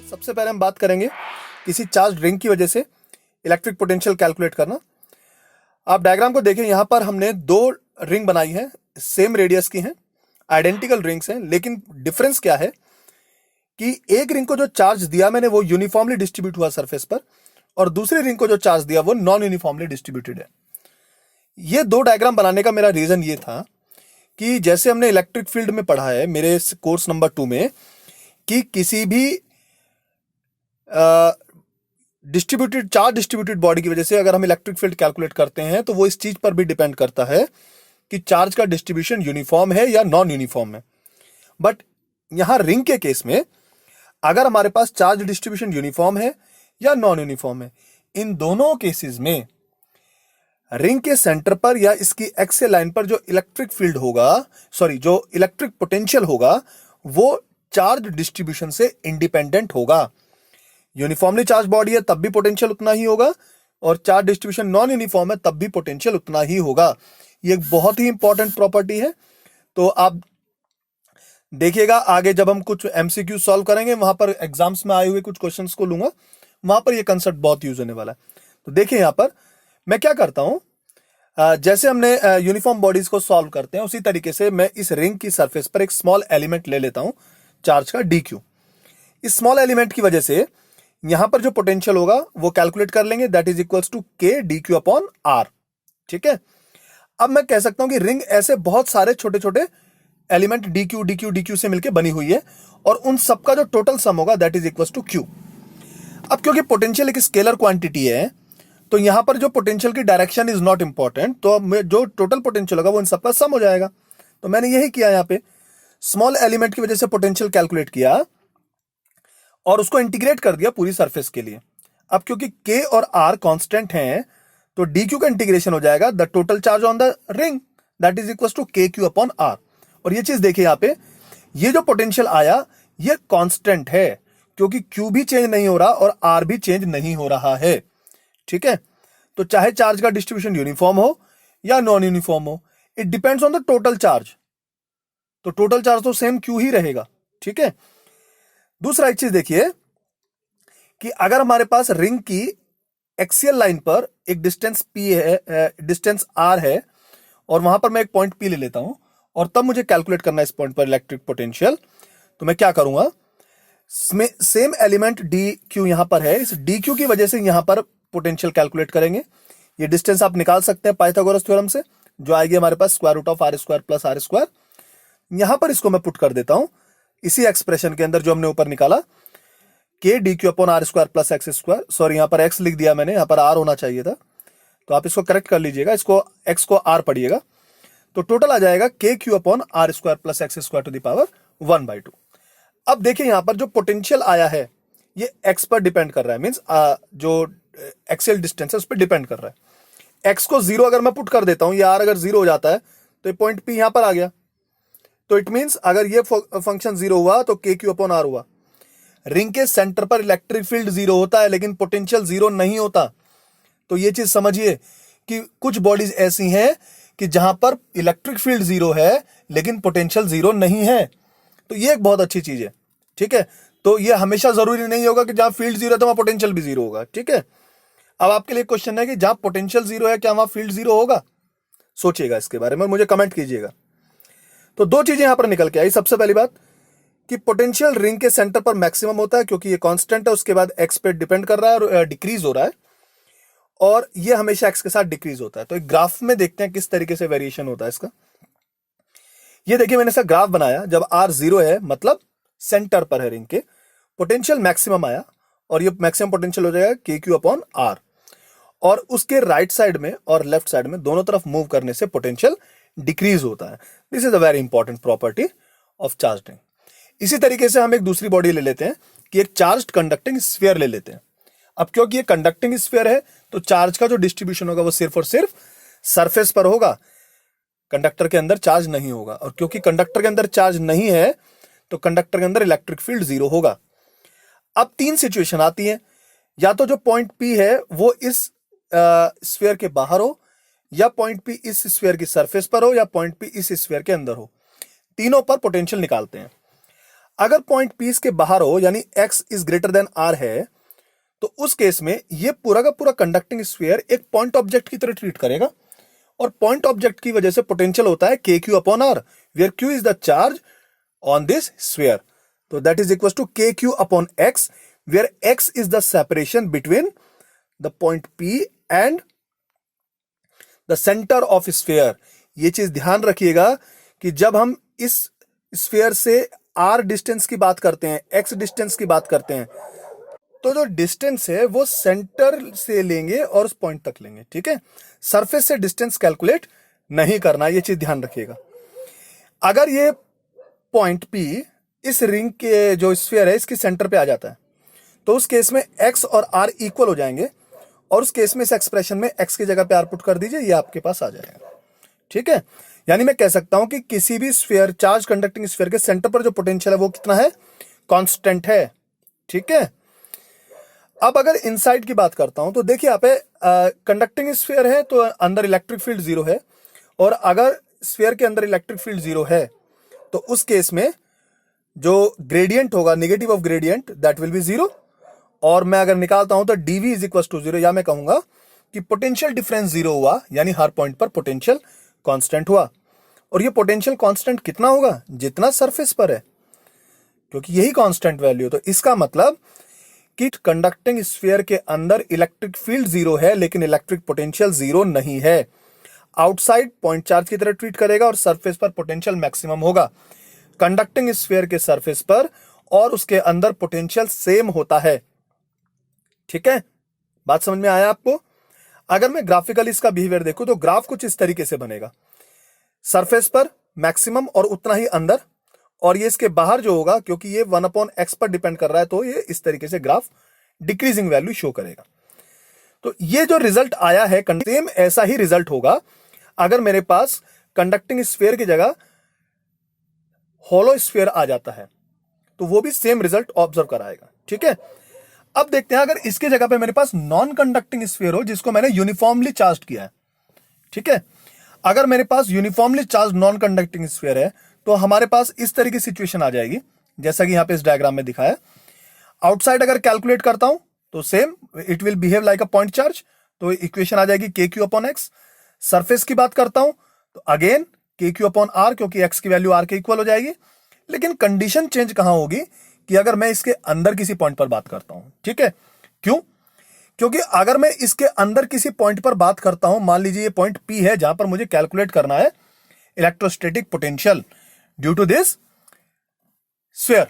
सबसे पहले हम बात करेंगे किसी चार्ज रिंग की वजह से इलेक्ट्रिक पोटेंशियल कैलकुलेट करना। आप डायग्राम को देखें, यहां पर हमने दो रिंग बनाई है, सेम रेडियस की हैं, आइडेंटिकल रिंग्स हैं, लेकिन डिफरेंस क्या है कि एक रिंग को जो चार्ज दिया मैंने वो यूनिफॉर्मली डिस्ट्रीब्यूट हुआ सरफेस पर, और दूसरी रिंग को जो चार्ज दिया वो नॉन यूनिफॉर्मली डिस्ट्रीब्यूटेड है। ये दो डायग्राम बनाने का मेरा रीजन ये था कि जैसे हमने इलेक्ट्रिक फील्ड में पढ़ा है मेरे कोर्स नंबर 2 में कि किसी भी चार्ज डिस्ट्रीब्यूटेड बॉडी की वजह से अगर हम इलेक्ट्रिक फील्ड कैलकुलेट करते हैं तो वो इस चीज पर भी डिपेंड करता है कि चार्ज का डिस्ट्रीब्यूशन यूनिफॉर्म है या नॉन यूनिफॉर्म है। बट यहां रिंग के केस में अगर हमारे पास चार्ज डिस्ट्रीब्यूशन यूनिफॉर्म है या नॉन यूनिफॉर्म है, इन दोनों केसेस में रिंग के सेंटर पर या इसकी एक्सियल लाइन पर जो इलेक्ट्रिक फील्ड होगा, जो इलेक्ट्रिक पोटेंशियल होगा, वो चार्ज डिस्ट्रीब्यूशन से इंडिपेंडेंट होगा। यूनिफॉर्मली चार्ज बॉडी है तब भी पोटेंशियल उतना ही होगा, और चार्ज डिस्ट्रीब्यूशन नॉन यूनिफॉर्म है तब भी पोटेंशियल उतना ही होगा। ये एक बहुत ही इंपॉर्टेंट प्रॉपर्टी है। तो आप देखिएगा आगे जब हम कुछ एमसीक्यू सॉल्व करेंगे, वहां पर एग्जाम्स में आए हुए कुछ क्वेश्चंस को लूंगा, वहां पर ये कंसेप्ट बहुत यूज होने वाला है। तो देखिए यहां पर मैं क्या करता हूं, जैसे हमने यूनिफॉर्म बॉडीज को सॉल्व करते हैं उसी तरीके से मैं इस रिंग की सरफेस पर एक स्मॉल एलिमेंट ले लेता हूं चार्ज का dq। इस स्मॉल एलिमेंट की वजह से यहां पर जो पोटेंशियल होगा वो कैलकुलेट कर लेंगे, that is equals to k dq upon r। ठीक है, अब मैं कह सकता हूं कि रिंग ऐसे बहुत सारे छोटे छोटे एलिमेंट dq dq dq से मिलकर बनी हुई है, और उन सबका जो टोटल सम होगा that is equals to q। अब क्योंकि पोटेंशियल एक स्केलर क्वांटिटी है तो यहां पर जो पोटेंशियल की डायरेक्शन इज नॉट इंपॉर्टेंट, तो जो टोटल पोटेंशियल होगा वो इन सबका सम हो जाएगा। तो मैंने यही किया, यहां पे स्मॉल एलिमेंट की वजह से पोटेंशियल कैलकुलेट किया और उसको इंटीग्रेट कर दिया पूरी सरफेस के लिए। अब क्योंकि k और r कांस्टेंट हैं तो dq का इंटीग्रेशन हो जाएगा the total charge on the ring that is equals to kq upon r। और ये चीज देखिए यहां पे, ये जो पोटेंशियल आया ये कांस्टेंट है क्योंकि q भी चेंज नहीं हो रहा और r भी चेंज नहीं हो रहा है। ठीक है, तो चाहे चार्ज का डिस्ट्रीब्यूशन यूनिफॉर्म हो या नॉन यूनिफॉर्म हो, it depends on the total charge. तो टोटल चार्ज तो सेम q ही रहेगा। ठीक है, दूसरा एक चीज देखिए कि अगर हमारे पास रिंग की एक्सियल लाइन पर एक डिस्टेंस p है, डिस्टेंस r है, और वहां पर मैं एक पॉइंट p ले लेता हूं और तब मुझे कैलकुलेट करना है इस पॉइंट पर इलेक्ट्रिक पोटेंशियल, तो मैं क्या करूंगा, सेम एलिमेंट dq यहां पर है, इस dq की वजह से यहां पर पोटेंशियल कैलकुलेट करेंगे। ये डिस्टेंस आप निकाल सकते हैं पाइथागोरस थ्योरम से, जो आएगी हमारे पास square root of r square plus r square. यहां पर इसको मैं पुट कर देता हूं इसी एक्सप्रेशन के अंदर जो हमने ऊपर निकाला, k dq upon r square plus x square. Sorry यहां पर x लिख दिया मैंने, यहां पर r होना चाहिए था, तो आप इसको करेक्ट कर लीजिएगा, इसको x को r पढ़िएगा। तो टोटल आ जाएगा kq upon r square plus x square to the power 1/2। अब देखिए यहां पर जो पोटेंशियल आया है ये x पर डिपेंड कर रहा है, मींस जो एक्सियल डिस्टेंस है उस पर डिपेंड कर रहा है। x को 0 अगर मैं पुट कर देता हूं, ये r अगर 0 हो जाता है तो ये पॉइंट p यहां पर आ गया, तो इट मींस अगर ये फंक्शन 0 हुआ तो kq अपॉन r हुआ। रिंग के सेंटर पर इलेक्ट्रिक फील्ड 0 होता है लेकिन पोटेंशियल 0 नहीं होता। तो ये चीज समझिए कि कुछ बॉडीज ऐसी हैं कि जहां पर इलेक्ट्रिक फील्ड 0 है लेकिन पोटेंशियल 0 नहीं है। तो ये एक बहुत अच्छी चीज है। ठीक है, तो ये हमेशा जरूरी नहीं होगा कि जहां फील्ड 0 है तो वहां पोटेंशियल भी 0 होगा। ठीक है, अब आपके लिए क्वेश्चन है कि जहां पोटेंशियल 0 है क्या वहां फील्ड 0 होगा? सोचिएगा इसके बारे में, मुझे कमेंट कीजिएगा। तो दो चीजें यहां पर निकल के आई। सबसे पहली बात कि पोटेंशियल रिंग के सेंटर पर मैक्सिमम होता है क्योंकि ये कांस्टेंट है, उसके बाद एक्स पे डिपेंड कर रहा है और डिक्रीज हो रहा है, और ये हमेशा एक्स के साथ डिक्रीज होता है। तो एक ग्राफ में देखते हैं किस तरीके से वेरिएशन होता है इसका। ये देखिए मैंने इसका ग्राफ बनाया, जब r 0 है मतलब सेंटर पर है रिंग के, पोटेंशियल मैक्सिमम आया और ये मैक्सिमम पोटेंशियल हो जाएगा kq अपॉन r, और उसके राइट साइड में और लेफ्ट साइड में दोनों तरफ मूव करने से पोटेंशियल डिक्रीज होता है। This is a very important property of charge ring. इसी तरीके से हम एक दूसरी बॉडी ले लेते हैं कि एक चार्ज कंडक्टिंग स्फीयर ले लेते हैं। अब क्योंकि ये कंडक्टिंग स्फीयर है तो चार्ज का जो डिस्ट्रीब्यूशन होगा वो सिर्फ और सिर्फ सरफेस पर होगा, कंडक्टर के अंदर चार्ज नहीं होगा। और क्योंकि कंडक्टर के अंदर चार्ज नहीं है तो कंडक्टर के अंदर इलेक्ट्रिक फील्ड 0 होगा। अब तीन सिचुएशन आती है, या तो जो पॉइंट P है वो इस स्फीयर के बाहर हो, या पॉइंट P इस स्फीयर की सरफेस पर हो, या पॉइंट P इस स्फीयर के अंदर हो। तीनों पर पोटेंशियल निकालते हैं। अगर पॉइंट पी इसके बाहर हो, यानी x is greater than r है, तो उस केस में ये पूरा का पूरा कंडक्टिंग स्फीयर एक पॉइंट ऑब्जेक्ट की तरह ट्रीट करेगा, और पॉइंट ऑब्जेक्ट की वजह से पोटेंशियल होता है k q upon r, where q is the charge on this sphere. तो that is equal to k q upon x, where x is the separation between the point P and the centre of sphere. ये चीज ध्यान रखिएगा कि जब हम इस sphere से आर डिस्टेंस की बात करते हैं, एक्स डिस्टेंस की बात करते हैं, तो जो डिस्टेंस है वो सेंटर से लेंगे और उस पॉइंट तक लेंगे. ठीक है, सरफेस से डिस्टेंस कैलकुलेट नहीं करना, ये चीज ध्यान रखिएगा. अगर ये पॉइंट पी इस रिंग के जो स्फीयर है इसके सेंटर पे आ जाता है, तो उस केस में एक्स और आर इक्वल हो जाएंगे, और उस केस में इस एक्सप्रेशन में एक्स की जगह पे आर पुट कर दीजिए, ये आपके पास आ जाएगा. ठीक है, यानी मैं कह सकता हूं कि किसी भी स्फीयर, चार्ज कंडक्टिंग स्फीयर के सेंटर पर जो पोटेंशियल है वो कितना है, कांस्टेंट है. ठीक है, अब अगर इनसाइड की बात करता हूं तो देखिए यहाँ पे कंडक्टिंग स्फीयर है तो अंदर इलेक्ट्रिक फील्ड जीरो है, और अगर स्फीयर के अंदर इलेक्ट्रिक फील्ड जीरो है तो उस केस में जो ग्रेडियंट होगा, negative of gradient, that will be zero. और मैं अगर निकालता हूं तो dV is equal to zero, या मैं कहूंगा कि पोटेंशियल डिफरेंस जीरो हुआ, यानी हर पॉइंट पर पोटेंशियल कांस्टेंट हुआ. और ये पोटेंशियल कांस्टेंट कितना होगा, जितना सरफेस पर है, क्योंकि यही कांस्टेंट वैल्यू. तो इसका मतलब कि कंडक्टिंग स्फीयर के अंदर इलेक्ट्रिक फील्ड जीरो है, लेकिन इलेक्ट्रिक पोटेंशियल जीरो नहीं है. आउटसाइड पॉइंट चार्ज की तरह ट्रीट करेगा और सरफेस पर पोटेंशियल मैक्सिमम होगा. कंडक्टिंग स्फीयर के सरफेस पर और उसके अंदर पोटेंशियल सेम होता है. ठीक है, बात समझ में आया आपको? अगर मैं ग्राफिकली इसका बिहेवियर देखूं तो ग्राफ कुछ इस तरीके से बनेगा, सरफेस पर मैक्सिमम और उतना ही अंदर, और ये इसके बाहर जो होगा, क्योंकि ये 1/x पर डिपेंड कर रहा है, तो ये इस तरीके से ग्राफ डिक्रीजिंग वैल्यू शो करेगा. तो ये जो रिजल्ट आया है, सेम ऐसा ही रिजल्ट होगा अगर मेरे पास कंडक्टिंग स्फीयर की जगह हॉलो स्फीयर आ जाता है, तो वो भी सेम रिजल्ट ऑब्जर्व कराएगा. ठीक है, अब देखते हैं अगर इसके जगह पे मेरे पास नॉन कंडक्टिंग स्फीयर हो जिसको मैंने यूनिफॉर्मली चार्ज किया है. ठीक है, अगर मेरे पास uniformly charge non conducting sphere है तो हमारे पास इस तरह की सिचुएशन आ जाएगी, जैसा कि यहां पे इस डायग्राम में दिखाया. आउटसाइड अगर कैलकुलेट करता हूं तो same it will behave like a point charge, तो इक्वेशन आ जाएगी के क्यू अपॉन एक्स. सरफेस की बात करता हूं तो अगेन के क्यू अपॉन आर, क्योंकि एक्स की वैल्यू आर के इक्वल हो जाएगी. लेकिन कंडीशन चेंज कहां होगी कि अगर मैं इसके अंदर किसी पॉइंट पर बात करता हूं. ठीक है, क्यों? क्योंकि अगर मैं इसके अंदर किसी पॉइंट पर बात करता हूं, मान लीजिए ये पॉइंट पी है जहां पर मुझे कैलकुलेट करना है electrostatic potential due to this sphere.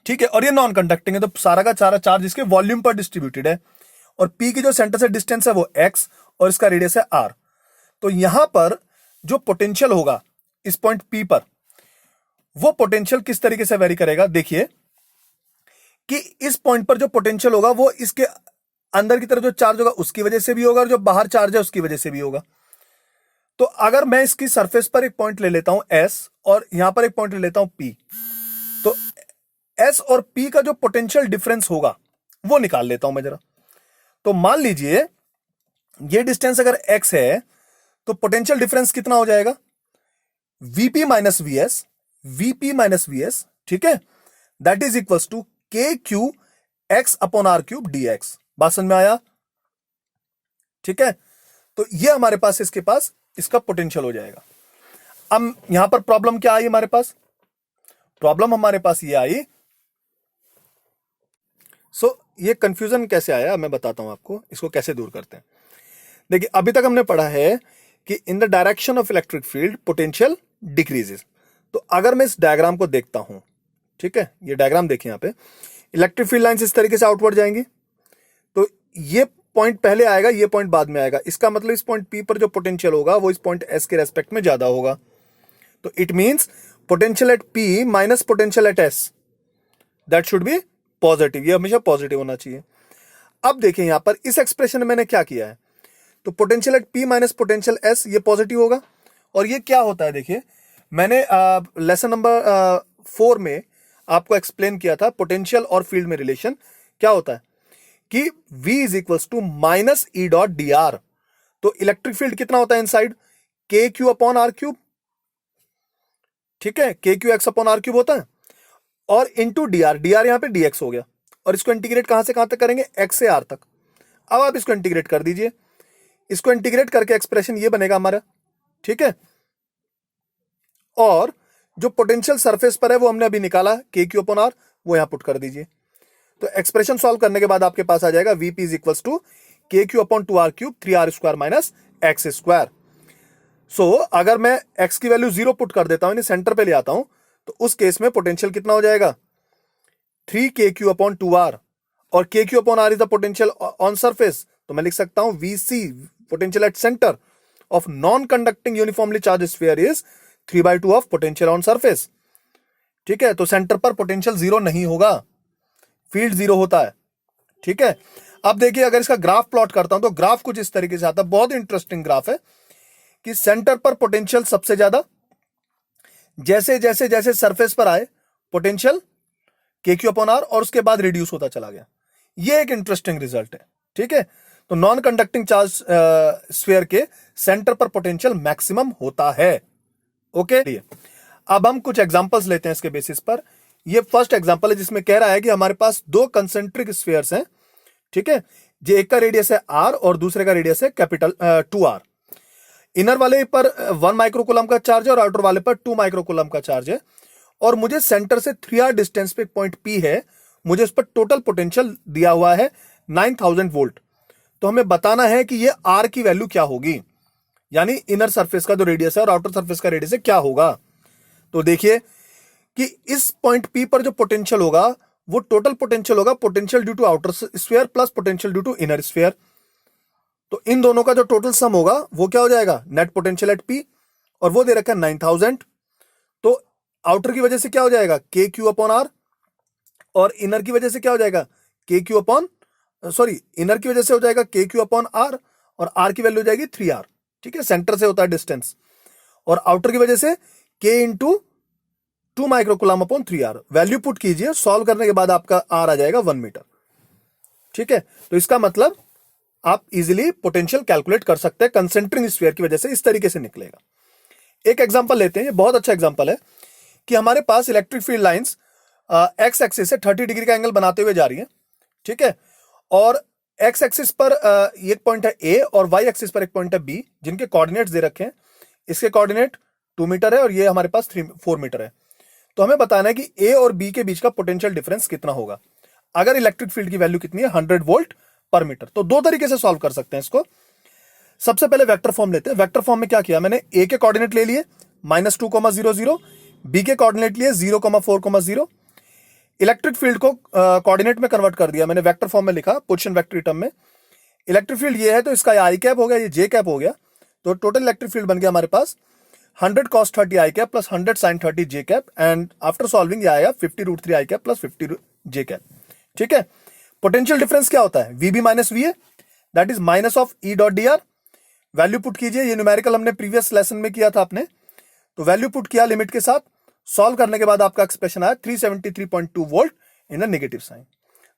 ठीक है, और ये नॉन कंडक्टिंग है, तो सारा का सारा चार्ज इसके वॉल्यूम पर डिस्ट्रीब्यूटेड है, और पी की जो सेंटर से डिस्टेंस है वो एक्स और इसका रेडियस है आर. तो यहां पर जो पोटेंशियल होगा इस पॉइंट पी पर, वो पोटेंशियल किस तरीके से वेरी करेगा. देखिए कि इस पॉइंट पर जो पोटेंशियल होगा वो इसके अंदर की तरफ जो चार्ज होगा उसकी वजह से भी होगा, और जो बाहर चार्ज है उसकी वजह से भी होगा. तो अगर मैं इसकी सरफेस पर एक पॉइंट ले लेता हूं एस, और यहां पर एक पॉइंट ले लेता हूं पी, तो एस और पी का जो पोटेंशियल डिफरेंस होगा वो निकाल लेता हूं मैं जरा. तो मान लीजिए ये डिस्टेंस अगर एक्स है तो पोटेंशियल डिफरेंस कितना हो जाएगा, Vp minus Vs, Vp minus Vs. ठीक है, that is equal to k q x upon r cube d x. बात समझ में आया? ठीक है, तो ये हमारे पास इसके पास इसका पोटेंशियल हो जाएगा. अब यहां पर प्रॉब्लम क्या आई हमारे पास? प्रॉब्लम हमारे पास ये आई, ये कंफ्यूजन कैसे आया मैं बताता हूं आपको, इसको कैसे दूर करते हैं. देखिए अभी तक हमने पढ़ा है कि in the direction of electric field potential decreases. तो अगर मैं इस डायग्राम को देखता हूं, ठीक है, ये डायग्राम देखिए, यहां पे इलेक्ट्रिक फील्ड लाइंस इस तरीके से आउटवर्ड जाएंगी, तो ये पॉइंट पहले आएगा, ये पॉइंट बाद में आएगा. इसका मतलब इस पॉइंट पी पर जो पोटेंशियल होगा वो इस पॉइंट एस के रेस्पेक्ट में ज्यादा होगा. तो it means potential at P minus potential at S, that should be positive. ये हमेशा पॉजिटिव होना चाहिए. अब देखिए यहां पर इस एक्सप्रेशन में मैंने क्या किया है, तो potential at P minus potential S ये पॉजिटिव होगा. और ये क्या होता है, देखिए मैंने लेसन नंबर 4 में आपको एक्सप्लेन किया था पोटेंशियल और फील्ड में रिलेशन क्या होता है कि V is equals to minus E dot d r. तो इलेक्ट्रिक फील्ड कितना होता है इनसाइड, के क्यू अपॉन आर क्यूब. ठीक है, k q x upon r cube होता है. और इंटू डी आर, यहाँ पे डी एक्स हो गया, और इसको इंटीग्रेट कहां से कहां तक करेंगे, एक्स से आर तक। अब आप इसको इंटीग्रेट कर दीजिए, इसको इंटीग्रेट करके एक्सप्रेशन ये बनेगा हमारा, ठीक है। और जो पोटेंशियल सरफेस पर है वो हमने अभी निकाला के क्यू अपॉन आर, वो यहां पुट कर दीजिए। तो एक्सप्रेशन सॉल्व करने के बाद आपके पास आ जाएगा VP is equal to k q upon 2r³ 3r² minus x square. So अगर मैं x की वैल्यू 0 पुट कर देता हूं, यानी सेंटर पे ले आता हूं, तो उस केस में पोटेंशियल कितना हो जाएगा, 3kq अपॉन 2r, और kq upon r is the potential on surface, तो मैं लिख सकता हूं vc potential at centre of non conducting uniformly charge sphere is 3/2 of potential on surface. ठीक है, तो सेंटर पर पोटेंशियल 0 नहीं होगा, फील्ड 0 होता है। ठीक है, अब देखिए अगर इसका ग्राफ प्लॉट करता हूं तो ग्राफ कुछ इस तरीके से आता है, बहुत इंटरेस्टिंग ग्राफ है कि सेंटर पर पोटेंशियल सबसे ज्यादा, जैसे जैसे जैसे सरफेस पर आए पोटेंशियल के क्यू अपॉन आर, और उसके बाद रिड्यूस होता चला गया। ये एक इंटरेस्टिंग रिजल्ट है। ठीक है, तो नॉन कंडक्टिंग चार्ज स्फीयर के सेंटर पर पोटेंशियल मैक्सिमम होता है। ओके, अब हम कुछ एग्जांपल्स लेते हैं इसके बेसिस पर। ये फर्स्ट एग्जांपल है जिसमें कह रहा है कि हमारे पास दो कंसेंट्रिक स्फीयर्स हैं। ठीक है, जो एक का रेडियस है r और दूसरे का रेडियस है कैपिटल 2r। इनर वाले पर 1 माइक्रोकूलम का चार्ज है और आउटर वाले पर 2 माइक्रोकूलम का चार्ज है, और मुझे सेंटर से 3r डिस्टेंस पे एक पॉइंट P है, मुझे उस पर टोटल पोटेंशियल दिया हुआ है 9000 वोल्ट। तो हमें बताना है कि ये r की वैल्यू क्या होगी, यानी इनर सरफेस का जो रेडियस है और आउटर सरफेस का रेडियस है क्या होगा। तो देखिए कि इस पॉइंट P पर जो पोटेंशियल होगा वो टोटल पोटेंशियल होगा, potential due to outer sphere plus potential due to inner sphere. तो इन दोनों का जो टोटल सम होगा वो क्या हो जाएगा, नेट पोटेंशियल एट P, और वो दे रखा है 9000। तो आउटर की वजह से क्या हो जाएगा, के क्यू अपॉन आर, और इनर की वजह से क्या हो जाएगा, के क्यू अपॉन इनर की वजह से हो जाएगा के क्यू अपॉन आर, और आर की वैल्यू हो जाएगी 3r। ठीक है, सेंटर से होता है डिस्टेंस, और आउटर की वजह से के into 2 microcoulomb upon 3r। Value put कीजिए, सॉल्व करने के बाद आपका r आ जाएगा 1 मीटर। ठीक है, तो इसका मतलब आप इजीली पोटेंशियल कैलकुलेट कर सकते हैं कंसेंट्रिक स्फीयर की वजह से, इस तरीके से निकलेगा। एक एग्जांपल लेते हैं, ये बहुत अच्छा एग्जांपल है कि हमारे पास electric field lines x axis से 30 डिग्री का एंगल बनाते हुए जा रही है। ठीक है, और एक्स एक्सिस पर एक पॉइंट है ए और वाई एक्सिस पर एक पॉइंट है बी, जिनके कोऑर्डिनेट्स दे रखे हैं। इसके कोऑर्डिनेट 2 मीटर है और ये हमारे पास 4 मीटर है। तो हमें बताना है कि ए और बी के बीच का पोटेंशियल डिफरेंस कितना होगा अगर इलेक्ट्रिक फील्ड की वैल्यू कितनी है, 100 वोल्ट पर मीटर। तो दो तरीके से सॉल्व कर सकते हैं इसको। सबसे पहले वेक्टर फॉर्म लेते हैं। वेक्टर फॉर्म में क्या किया मैंने, ए के कोऑर्डिनेट ले लिए -2, 0, 0, बी के कोऑर्डिनेट लिए 0, 4, 0। इलेक्ट्रिक फील्ड को कोऑर्डिनेट में कन्वर्ट कर दिया मैंने, वेक्टर फॉर्म में लिखा पोजीशन वेक्टर टर्म में। इलेक्ट्रिक फील्ड ये है तो इसका आई कैप हो गया, ये जे कैप हो गया। तो टोटल इलेक्ट्रिक फील्ड बन गया हमारे पास 100 cos 30 I cap plus 100 sin 30 J cap, and after solving ये आएगा 50√3 आई कैप प्लस 50 जे कैप। ठीक है, पोटेंशियल डिफरेंस क्या होता है, वीबी minus V A, that is minus of E dot d are. Value put कीजिए, ये न्यूमेरिकल हमने प्रीवियस लेसन में किया था आपने, तो वैल्यू पुट किया लिमिट के साथ, सॉल्व करने के बाद आपका एक्सप्रेशन आया 373.2 volt in a negative sign.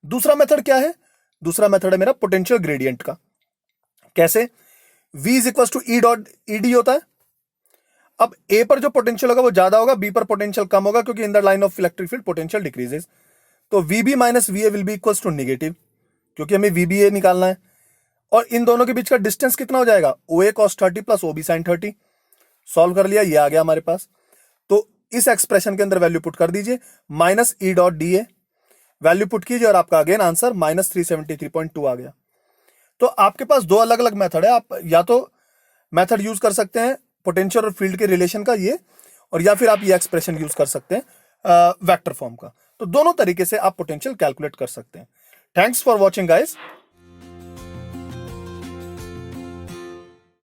दूसरा मेथड क्या है, दूसरा मेथड है मेरा पोटेंशियल ग्रेडियंट का। कैसे, v is equal to E dot E d होता है। अब ए पर जो पोटेंशियल होगा वो ज्यादा होगा, बी पर पोटेंशियल कम होगा, क्योंकि in the line of electric field potential decreases. तो VB minus V A will be equal to negative, क्योंकि हमें वीबी ए निकालना है। और इन दोनों के बीच का डिस्टेंस कितना हो जाएगा, O A cos 30 plus O B sine 30। Solve कर लिया, ये आ गया हमारे पास। तो इस एक्सप्रेशन के अंदर वैल्यू पुट कर दीजिए, minus E dot D A, value put कीजिए और आपका अगेन आंसर -373.2 आ गया। तो आपके पास दो अलग अलग मेथड है, आप या तो मेथड यूज कर सकते हैं पोटेंशियल और फील्ड के रिलेशन का ये, और या फिर आप ये एक्सप्रेशन यूज कर सकते हैं वेक्टर फॉर्म का। तो दोनों तरीके से आप पोटेंशियल कैलकुलेट कर सकते हैं। Thanks for watching guys.